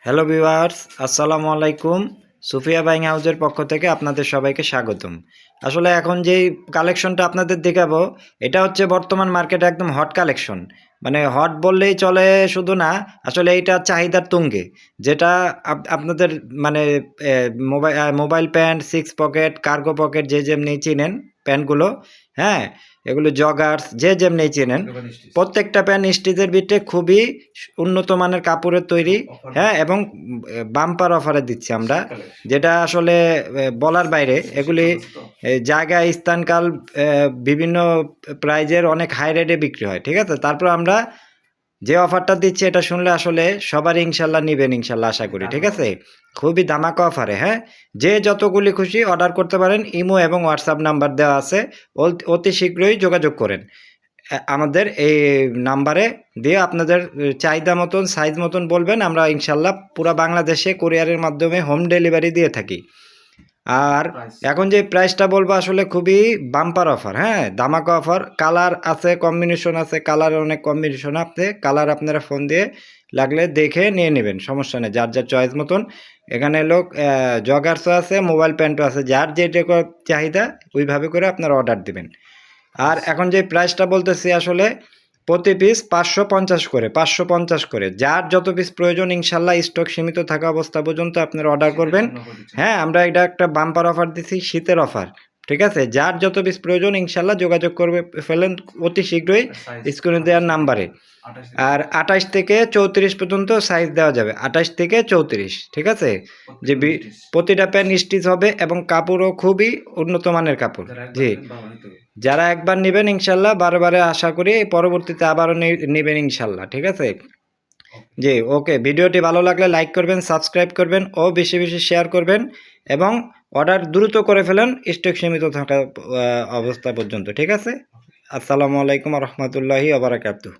Hello viewers, আসসালামু আলাইকুম। Sufia buying হাউজের পক্ষ থেকে আপনাদের সবাইকে স্বাগতম। আসলে এখন যেই কালেকশনটা আপনাদের দেখাবো, এটা হচ্ছে বর্তমান মার্কেটে একদম হট কালেকশন। মানে হট বললেই চলে, শুধু না, আসলে এইটা চাহিদার তুঙ্গে। যেটা আপনাদের মানে mobile pant, six pocket, cargo pocket, যে যেমনি চিনেন প্যান্টগুলো, হ্যাঁ, এগুলো জগার্স যে যেমনি চিনেন, প্রত্যেকটা প্যান্ট স্টিচের ভিতরে খুবই উন্নত মানের কাপড়ের তৈরি। হ্যাঁ, এবং বাম্পার অফারে দিচ্ছি আমরা, যেটা আসলে বলার বাইরে। এগুলি জায়গা, স্থানকাল, বিভিন্ন প্রাইজের অনেক হাই রেটে বিক্রি হয়, ঠিক আছে। তারপর আমরা যে অফারটা দিচ্ছি, এটা শুনলে আসলে সবারই ইনশাল্লাহ নিবেন, ইনশাল্লাহ আশা করি, ঠিক আছে। খুবই ধামাকা অফারে, হ্যাঁ। যে যতগুলি খুশি অর্ডার করতে পারেন, ইমো এবং হোয়াটসঅ্যাপ নাম্বার দেওয়া আছে। অতি শীঘ্রই যোগাযোগ করেন আমাদের এই নাম্বারে, দিয়ে আপনাদের চাহিদা মতন, সাইজ মতন বলবেন। আমরা ইনশাল্লাহ পুরা বাংলাদেশে কুরিয়ারের মাধ্যমে হোম ডেলিভারি দিয়ে থাকি। আর এখন যে প্রাইসটা বলবো, আসলে খুবই বাম্পার অফার, হ্যাঁ, ধামাকা অফার। কালার আছে, কম্বিনেশন আছে, কালারের অনেক কম্বিনেশন আছে। কালার আপনারা ফোন দিয়ে লাগলে দেখে নিয়ে নেবেন, সমস্যা নেই, যার যার চয়েস মতন। এখানে লোক জগার্সও আছে, মোবাইল প্যান্টও আছে, যার যেটা চাহিদা ওইভাবে করে আপনারা অর্ডার দিবেন। আর এখন যে প্রাইসটা বলতেছি, আসলে প্রতি পিস 550 করে, 550 করে, যার যত পিস প্রয়োজন ইনশাল্লাহ স্টক সীমিত থাকা অবস্থা পর্যন্ত আপনারা অর্ডার করবেন। হ্যাঁ, আমরা এটা একটা বাম্পার অফার দিচ্ছি, শীতের অফার, ঠিক আছে। যার যত পিস প্রয়োজন ইনশাল্লাহ যোগাযোগ করবে ফেলেন অতি শীঘ্রই স্ক্রিনে দেওয়ার নাম্বারে। আর 28 থেকে 34 পর্যন্ত সাইজ দেওয়া যাবে, 28 থেকে 34, ঠিক আছে। যে প্রতিটা প্যান্ট স্টিচ হবে এবং কাপড়ও খুবই উন্নত মানের কাপড়। জি, যারা একবার নেবেন ইনশাল্লাহ বারে আশা করি পরবর্তীতে আবারও নেবেন ইনশাল্লাহ, ঠিক আছে। জি, ওকে। ভিডিওটি ভালো লাগলে লাইক করবেন, সাবস্ক্রাইব করবেন ও বেশি বেশি শেয়ার করবেন, এবং অর্ডার দ্রুত করে ফেলেন স্টক সীমিত থাকা অবস্থা পর্যন্ত, ঠিক আছে। আসসালামু আলাইকুম রহমতুল্লাহি ওয়া বারাকাতুহু।